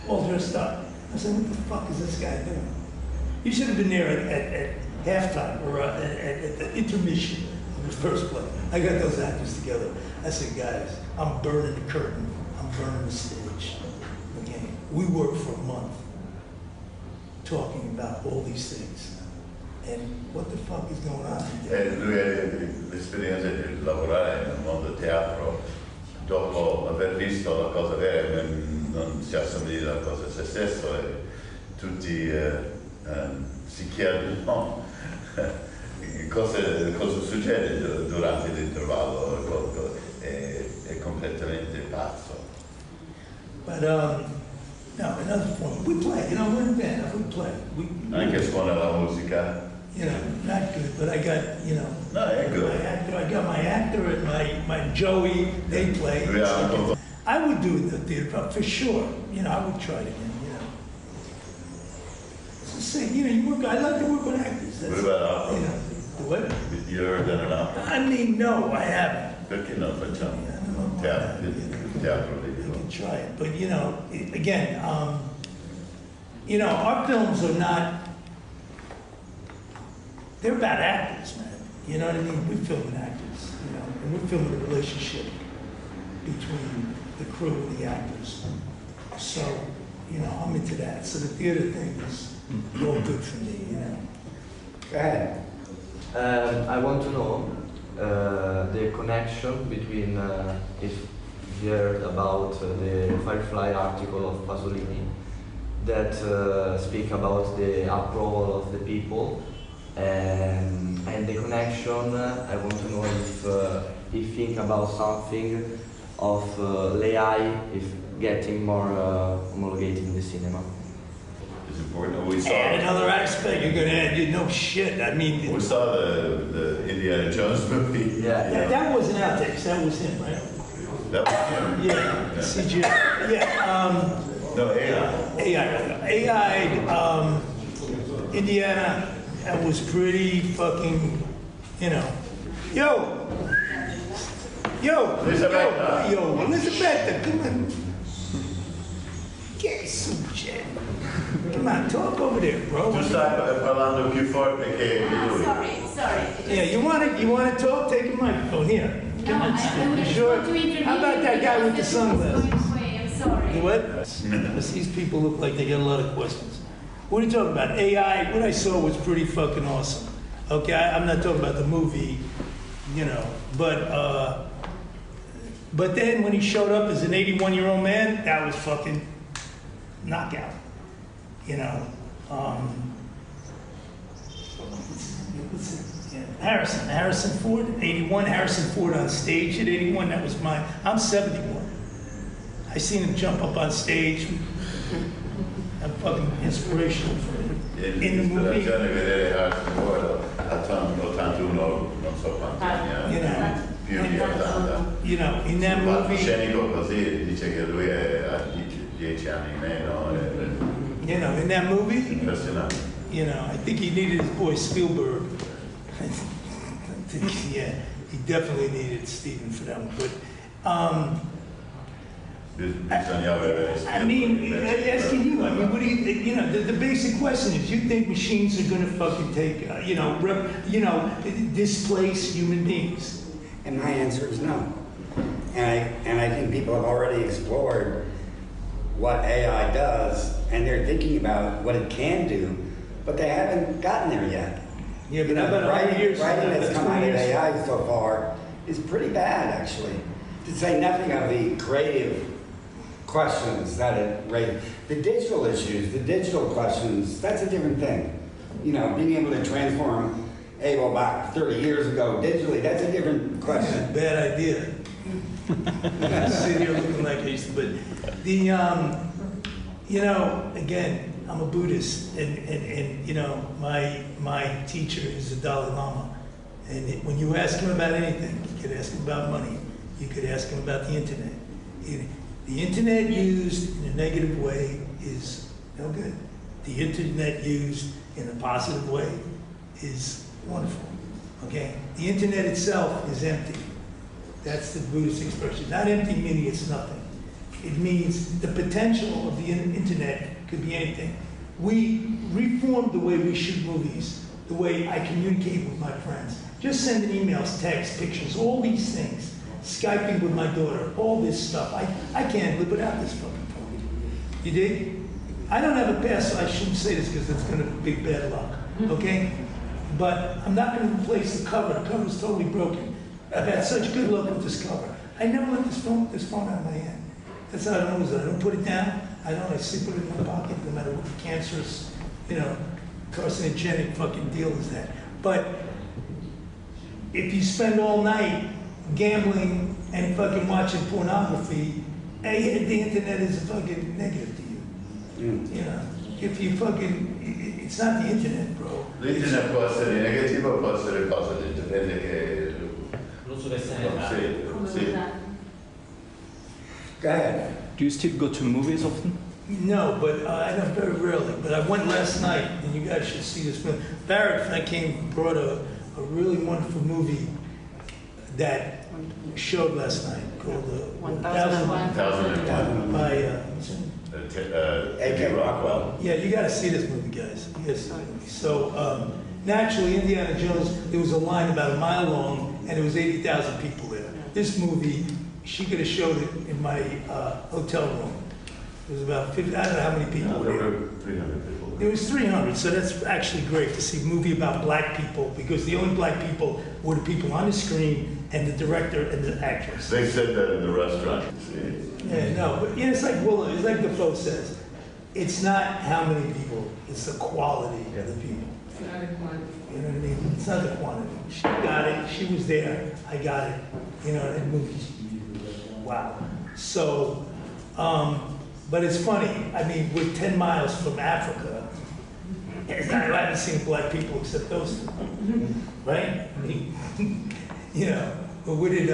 all dressed up. I said, what the fuck is this guy doing? You should have been there at halftime or at the intermission of the first play. I got those actors together. I said, guys, I'm burning the curtain. I'm burning the stage. Okay? We worked for a month talking about all these things. And what the fuck is going on? Lui ha l'esperienza di lavorare nel mondo del teatro, dopo aver visto la cosa vera, non si assomiglia alla cosa a se stesso e tutti si chiedono cosa succede durante l'intervallo, è completamente pazzo. But, no, another form. We play, you know, we're in band, we play. Anche suona la musica. You know, not good, but I got, you know, No, è good. I got my actor and my Joey, they play. Yeah. I would do the theater for sure. You know, I would try it again, you know. It's the same, you know, I like to work with actors. What about opera? You know, what? You ever done an opera? I mean, no, I haven't. Perché non facciamo? I don't know. Teatro You libero. can try it, but you know, again, you know, our films are not. They're about actors, man. You know what I mean? We're filming actors, you know, and we're filming the relationship between the crew and the actors. So, you know, I'm into that. So the theater thing is all good for me, you know. Go ahead. I want to know the connection between if heard about the Firefly article of Pasolini that speak about the approval of the people and the connection. I want to know if you think about something of AI if getting more homologated in the cinema. It's important. We saw Add another aspect, you're gonna add, you know, shit. I mean, we saw the Indiana Jones movie. Yeah. that wasn't outtakes, that was him, right? That was him. Yeah, CGI. Yeah, No, AI. AI, Indiana, that was pretty fucking, you know. Yo, Elizabeth, come on. Get some shit. Come on, talk over there, bro. Tu stai parlando più forte che lui. Sorry. Yeah, you want to talk? Take a microphone here. Come on, Steve. You sure? How about that guy with the sunglasses? I'm sorry. You what? These people look like they got a lot of questions. What are you talking about? AI, what I saw was pretty fucking awesome. Okay, I'm not talking about the movie, you know, but then when he showed up as an 81-year-old man, that was fucking knockout. You know, Harrison Ford, 81, Harrison Ford on stage at 81, that was mine. I'm 71. I seen him jump up on stage. I'm fucking inspirational for him. In the movie. You know, in that movie. Scenico così dice che lui ha 10 anni meno. You know, in that movie. Impressionante. You know, I think he needed his boy Spielberg. I think, yeah, he definitely needed Steven for that one. But, I mean, asking you, I mean, what do you know, the basic question is, you think machines are going to fucking take, displace human beings? And my answer is no. And I think people have already explored what AI does, and they're thinking about what it can do, but they haven't gotten there yet. Yeah, but how about writing that's come out of AI so far is pretty bad, actually. To say nothing of the creative questions that it raises. The digital issues, the digital questions, that's a different thing. You know, being able to transform Abel back 30 years ago digitally, that's a different question. Yeah, bad idea. Sit here looking like I used to, but you know, again, I'm a Buddhist, and you know, my teacher is the Dalai Lama, and when you ask him about anything, you could ask him about money, you could ask him about the internet. The internet used in a negative way is no good. The internet used in a positive way is wonderful. Okay, the internet itself is empty. That's the Buddhist expression. Not empty meaning it's nothing. It means the potential of the internet could be anything. We reformed the way we shoot movies, the way I communicate with my friends. Just sending emails, texts, pictures, all these things. Skyping with my daughter, all this stuff. I can't live without this fucking phone. You dig? I don't have a past, so I shouldn't say this because it's going to be bad luck. Okay? But I'm not going to replace the cover. The cover's totally broken. I've had such good luck with this cover. I never let this phone out of my hand. That's how I know. I don't put it down. I sleep with it in my pocket, no matter what cancerous, you know, carcinogenic fucking deal is that. But if you spend all night gambling and fucking watching pornography, the internet is fucking negative to you. You know, if you fucking, it's not the internet, bro. L'internet può essere negativo, può essere positive, dipende che l'uso che se ne fa. Go ahead. Do you still go to movies often? No, but I know very rarely. But I went last night, and you guys should see this film. Barrett, when I came, brought a really wonderful movie that showed last night called 1001 by A.K. Rockwell. Yeah, you got to see this movie, guys. You gotta see this movie. So naturally, Indiana Jones, there was a line about a mile long, and there was 80,000 people there. This movie, she could have showed it in my hotel room. It was about 50, I don't know how many people There were were 300 people. there. It was 300, so that's actually great to see a movie about black people, because the only black people were the people on the screen and the director and the actress. They said that in the restaurant. See? Yeah, no, but it's like Willem, it's like Dafoe says, it's not how many people, it's the quality of the people. You know what I mean? It's not the quantity. She got it, she was there, I got it. You know, that movie's, wow. So, but it's funny, I mean, we're 10 miles from Africa, and I haven't seen black people except those two, right? I mean, you know, but what did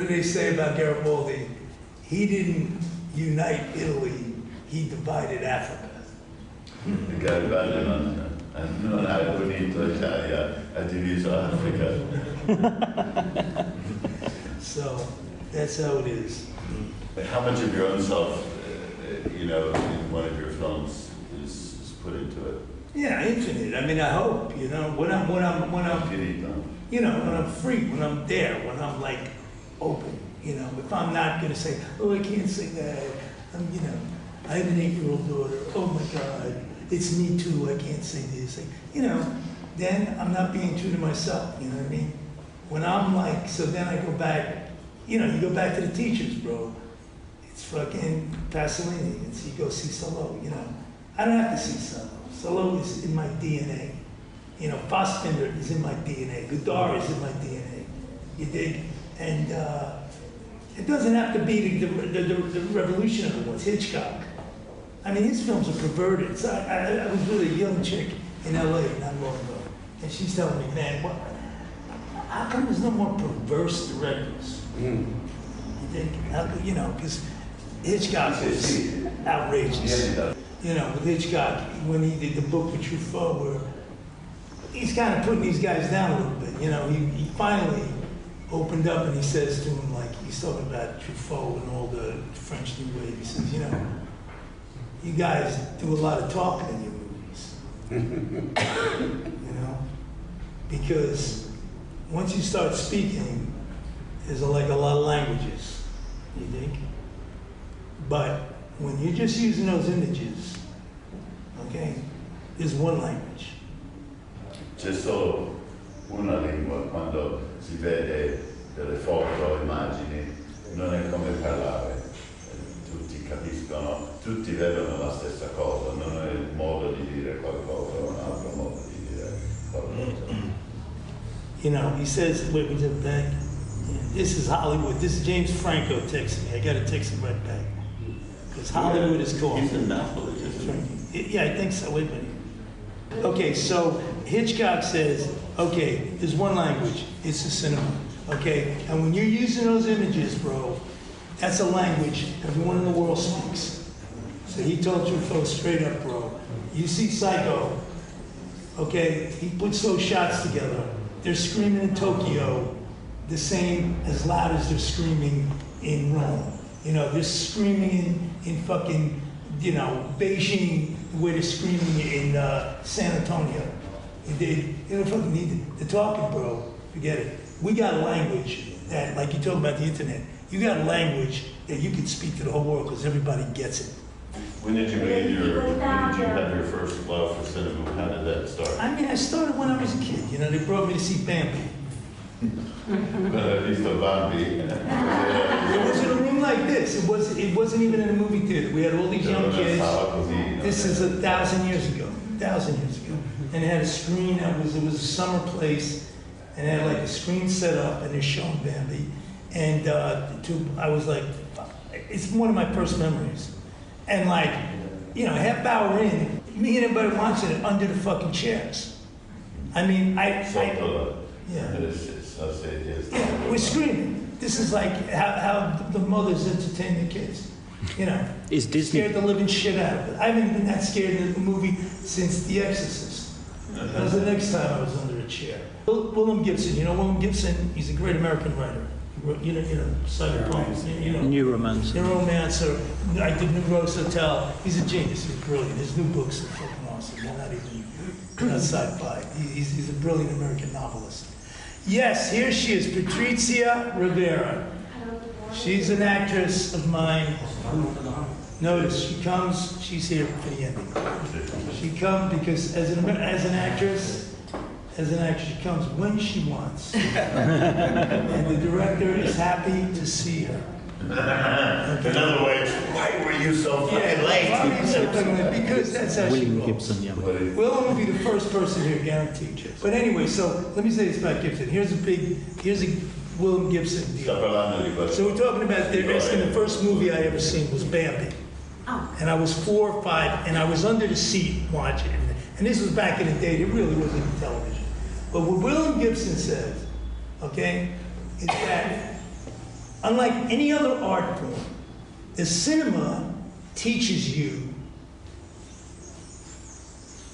they say about Garibaldi? He didn't unite Italy, he divided Africa. Garibaldi non ha unito l'Italia, ha diviso Africa. So, that's how it is. How much of your own self, you know, in one of your films is put into it? Yeah, infinite. I mean, I hope, you know, when I'm, you know, when I'm free, when I'm there, when I'm like open, you know, if I'm not gonna say, oh, I can't say that, you know, I have an 8-year-old daughter, oh my God, it's me too, I can't say this, you know, then I'm not being true to myself, you know what I mean? When I'm like, so then I go back, you know, you go back to the teachers, bro. It's fucking Pasolini, you go see Solo, you know. I don't have to see Solo. Solo is in my DNA. You know, Fassbinder is in my DNA. Godard is in my DNA. You dig? And it doesn't have to be the revolutionary ones. Hitchcock. I mean, his films are perverted. So I was with a young chick in LA not long ago, and she's telling me, man, what? How come there's no more perverse directors? You think? You know, because Hitchcock was outrageous. You know, with Hitchcock, when he did the book with Truffaut, where he's kind of putting these guys down a little bit. You know, he finally opened up and he says to him, like, he's talking about Truffaut and all the French New Wave. He says, you know, you guys do a lot of talking in your movies. You know? Because once you start speaking, there's like a lot of languages, you think? But when you're just using those images, okay, there's one language. C'è solo una lingua, quando si vede delle foto o immagini, non è come parlare. Tutti capiscono, tutti vedono la stessa cosa, non è il modo di dire qualcosa o un altro modo di dire qualcosa. You know, he says, wait, we did back. This is Hollywood. This is James Franco texting me. I got to text him right back. Because Hollywood is calling. He's in Napoli. Yeah, I think so. Wait a minute. Okay, so Hitchcock says, okay, there's one language. It's the cinema. Okay? And when you're using those images, bro, that's a language everyone in the world speaks. So he told Truffaut straight up, bro. You see Psycho, okay? He puts those shots together. They're screaming in Tokyo the same as loud as they're screaming in Rome. You know, they're screaming in fucking, you know, Beijing the way they're screaming in San Antonio. They don't fucking need it. They're talking, bro. Forget it. We got a language that, like you talk about the internet, you got a language that you can speak to the whole world because everybody gets it. When did you have your first love for cinema? How did that start? I mean, I started when I was a kid. You know, they brought me to see Bambi. At least a Bambi. It was in a room like this. It wasn't even in a movie theater. We had all these young kids. This is 1,000 years ago. 1,000 years ago. And it had a screen. It was a summer place, and it had like a screen set up, and they're showing Bambi. And I was like, it's one of my first memories. And like, you know, half hour in, me and everybody watching it under the fucking chairs. I mean, yeah. Yeah, we're screaming. This is like how the mothers entertain the kids. You know, is Disney scared the living shit out of it. I haven't been that scared in a movie since The Exorcist. That was the next time I was under a chair. Willem Gibson, you know Willem Gibson? He's a great American writer. You know, cyberpunk, you know. Neuromancer. I did New Rose Hotel. He's a genius. He's brilliant. His new books are fucking awesome. They're not even sci-fi. He's a brilliant American novelist. Yes, here she is, Patricia Rivera. She's an actress of mine who, notice, she comes, she's here for the ending. She comes because as an actress, she comes when she wants. And the director is happy to see her. Okay. In other words, why were you so fucking late? Because that's how William she rolls. Gibson, yeah. Willem will be the first person here, guaranteed. But anyway, so let me say this about Gibson. Here's a Willem Gibson deal. So we're talking about, they're asking the first movie I ever seen was Bambi. And I was 4 or 5, and I was under the seat watching it. And this was back in the day, it really wasn't even television. But what Willem Gibson says, okay, is that unlike any other art form, the cinema teaches you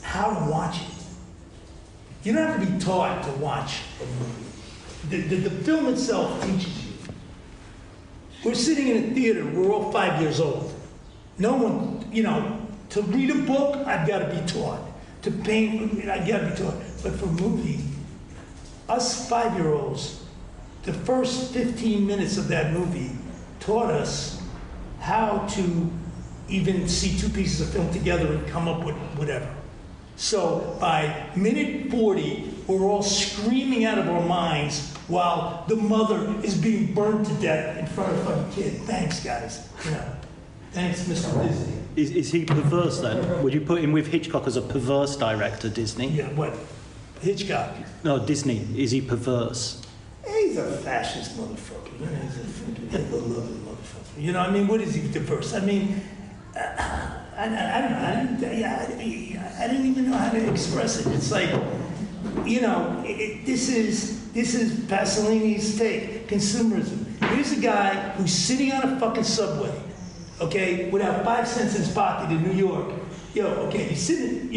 how to watch it. You don't have to be taught to watch a movie. The film itself teaches you. We're sitting in a theater, we're all 5 years old. No one, to read a book, I've got to be taught. To paint, I've got to be taught. But for a movie, us 5-year-olds, the first 15 minutes of that movie taught us how to even see 2 pieces of film together and come up with whatever. So by minute 40, we're all screaming out of our minds while the mother is being burned to death in front of a kid. Thanks, guys. Thanks, Mr. Disney. Is he perverse then? Would you put him with Hitchcock as a perverse director, Disney? Yeah, what? Hitchcock? No, Disney. Is he perverse? He's a fascist motherfucker. He's a fucking Hitler-loving motherfucker. I mean, what is he diverse? I mean, I didn't even know how to express it. It's like, this is Pasolini's take, consumerism. Here's a guy who's sitting on a fucking subway, okay, without 5 cents in his pocket in New York. He's sitting,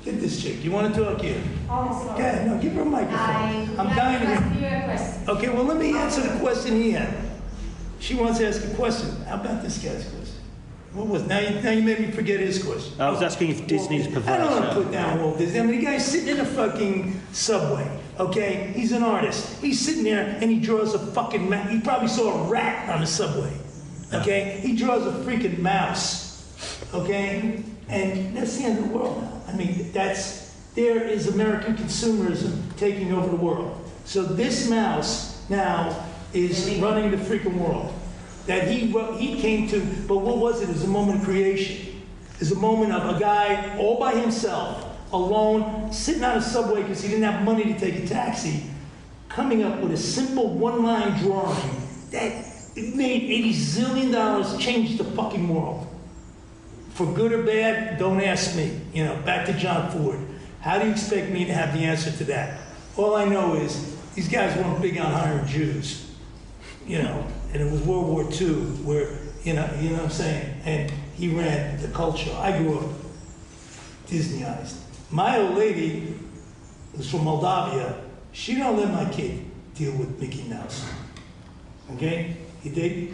get this chick. You want to talk here? Oh, sorry. Okay, no, give her a microphone. I'm dying to ask you a question. Okay, well, let me answer the question he had. She wants to ask a question. How about this guy's question? What was now you made me forget his question. I was asking if Disney's perverse. I don't want to put down Walt Disney. I mean, the guy's sitting in a fucking subway, okay? He's an artist. He's sitting there and he draws a fucking mouse. He probably saw a rat on the subway, okay? He draws a freaking mouse, okay? And that's the end of the world now. I mean, there is American consumerism taking over the world. So this mouse now is running the freaking world. That he came to, but what was it? It was a moment of creation. It was a moment of a guy all by himself, alone, sitting on a subway because he didn't have money to take a taxi, coming up with a simple one-line drawing that made $80 zillion, changed the fucking world. For good or bad, don't ask me. Back to John Ford. How do you expect me to have the answer to that? All I know is these guys weren't big on hiring Jews. And it was World War II where, you know what I'm saying? And he ran the culture. I grew up Disneyized. My old lady was from Moldavia. She don't let my kid deal with Mickey Mouse. Okay? You dig?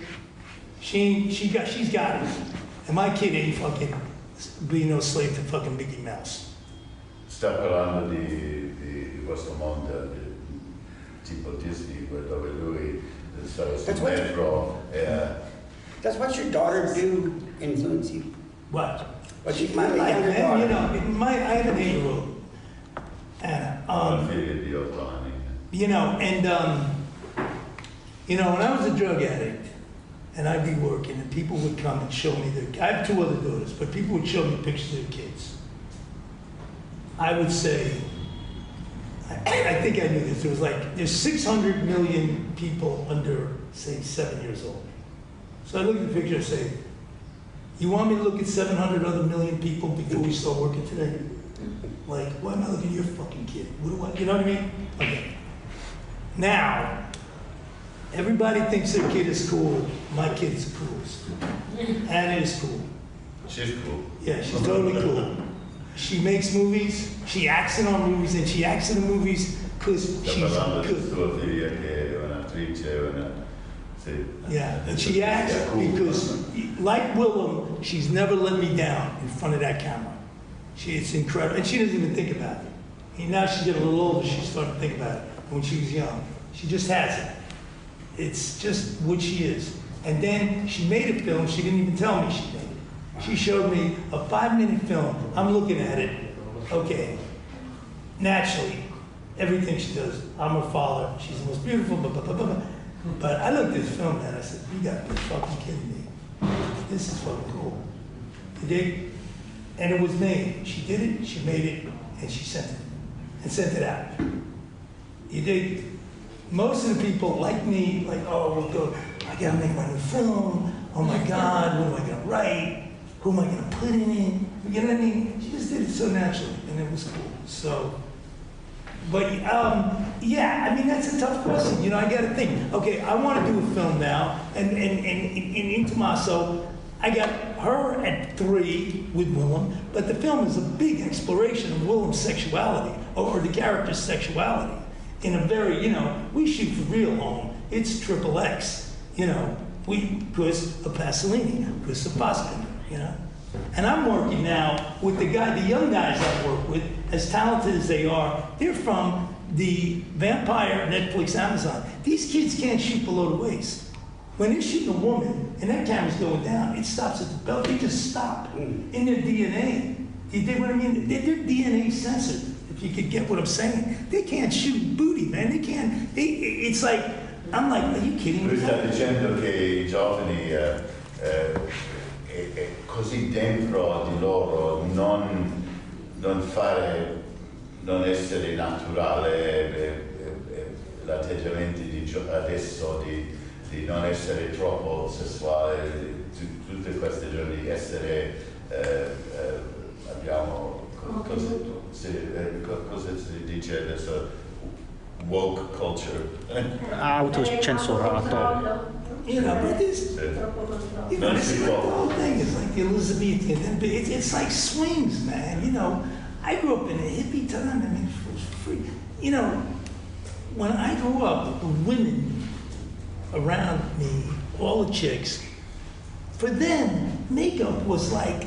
She's got it. And my kid ain't fucking being no slave to fucking Mickey Mouse. Sta parlando di questo mondo tipo Disney, dove lui stava sul metro. Does what your daughter do influence you? What? What she might like, I have an 8-year-old. Anna. When I was a drug addict, and I'd be working, and people would come and show me I have 2 other daughters, but people would show me pictures of their kids. I would say, I think I knew this, there's 600 million people under, say, 7 years old. So I look at the picture and say, you want me to look at 700 other million people before we start working today? Like, why am I looking at your fucking kid? You know what I mean? Okay. Now, everybody thinks their kid is cool. My kid is the coolest. Anna is cool. She's cool. Yeah, she's totally cool. She makes movies, she acts in our movies, and she acts in the movies because she's good. Yeah, and she acts because, like Willem, she's never let me down in front of that camera. It's incredible, and she doesn't even think about it. And now she's getting a little older, she's starting to think about it. When she was young, she just has it. It's just what she is. And then she made a film, she didn't even tell me she made it. She showed me a 5-minute film. I'm looking at it. Okay. Naturally, everything she does, I'm her father, she's the most beautiful, blah, blah, blah, blah. But I looked at this film and I said, you gotta be fucking kidding me. This is fucking cool. You dig? And it was made. She did it, she made it, and she sent it. And sent it out. You dig? Most of the people like me, like, oh, we'll go, I gotta make my new film. Oh my God, what am I gonna write? Who am I gonna put in it? You know what I mean? She just did it so naturally, and it was cool. So, but yeah, I mean, that's a tough question. You know, I gotta think, okay, I wanna do a film now, and in Tommaso, I got her at 3 with Willem, but the film is a big exploration of Willem's sexuality, or the character's sexuality, in a very, you know, we shoot for real home. It's XXX, you know, because of Pasolini, because of Fassbinder, you know. And I'm working now with the young guys I work with, as talented as they are, they're from the Vampire, Netflix, Amazon. These kids can't shoot below the waist. When they're shooting a woman and that camera's going down, it stops at the belt. They just stop in their DNA. You dig what I mean? They're DNA censored, if you could get what I'm saying. They can't shoot booty, man. They can't. It's like, I'm like, are you kidding me? Lui sta dicendo che I giovani è così dentro di loro non essere naturale, l'atteggiamento di adesso di non essere troppo sessuale, tutte queste giorni di essere, abbiamo, cosa si dice adesso, woke culture. Autocensurato. You know, but this, you know, this whole thing is like the Elizabethan. It's like swings, man. You know, I grew up in a hippie time. I mean, it was free. You know, when I grew up, the women around me, all the chicks, for them, makeup was like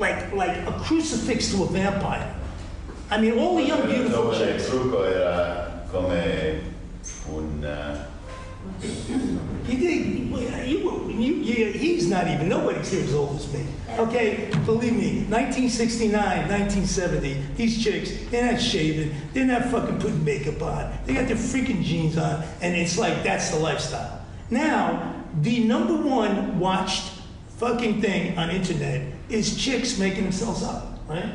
a crucifix to a vampire. I mean, all the young beautiful chicks. Il trucco era come un... He's not even, nobody's here as old as me. Okay, believe me, 1969, 1970, these chicks, they're not shaving, they're not fucking putting makeup on, they got their freaking jeans on, and it's like, that's the lifestyle. Now, the #1 watched fucking thing on internet is chicks making themselves up, right?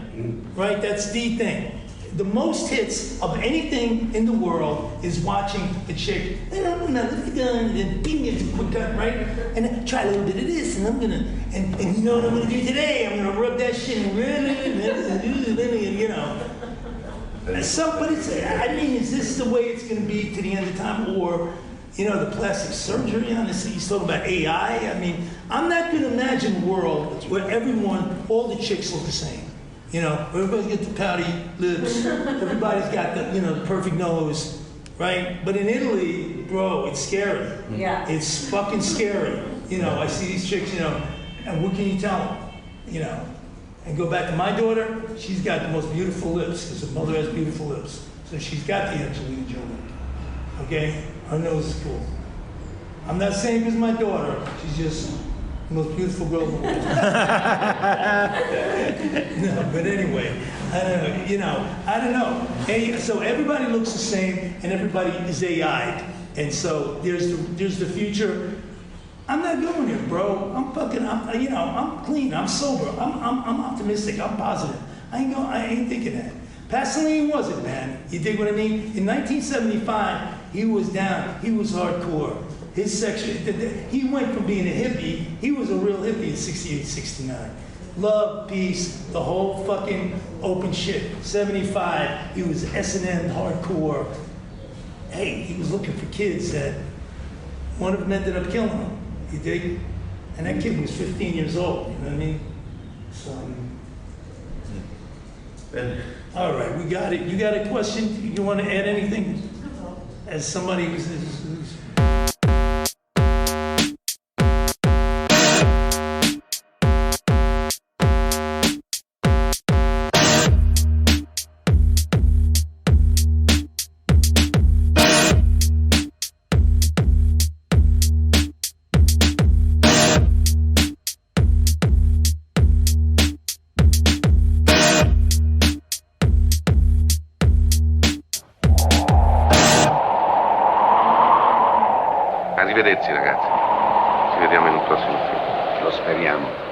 Right, that's the thing. The most hits of anything in the world is watching a chick, I'm gonna lift the gun and then beam it to a quick cut, right? And then try a little bit of this, and I'm gonna, and you know what I'm gonna do today? I'm gonna rub that shit and you know. So, but it's, I mean, is this the way it's gonna be to the end of time? Or, you know, the plastic surgery on this, he's talking about AI. I mean, I'm not gonna imagine a world where all the chicks look the same. You know, everybody's got the pouty lips, everybody's got the, you know, the perfect nose, right? But in Italy, bro, it's scary. Yeah. It's fucking scary. You know, I see these chicks, you know, and what can you tell them? You know, and go back to my daughter, she's got the most beautiful lips, because her mother has beautiful lips. So she's got the Angelina Jolie, okay? Her nose is cool. I'm not saying because my daughter, she's just the most beautiful girl in the world. No, but anyway, I don't know, you know, I don't know. Hey, so everybody looks the same and everybody is AI'd. And so there's the future. I'm not going there, bro. I'm clean, I'm sober, I'm optimistic, I'm positive. I ain't thinking that. Pasolini wasn't, man. You dig what I mean? In 1975, he was down, he was hardcore. His section, he went from being a hippie, he was a real hippie in 68, 69. Love, peace, the whole fucking open shit. 75, he was S&M hardcore. Hey, he was looking for kids that one of them ended up killing him. You dig? And that kid was 15 years old, you know what I mean? So, all right, we got it. You got a question? You want to add anything? As somebody who's speriamo.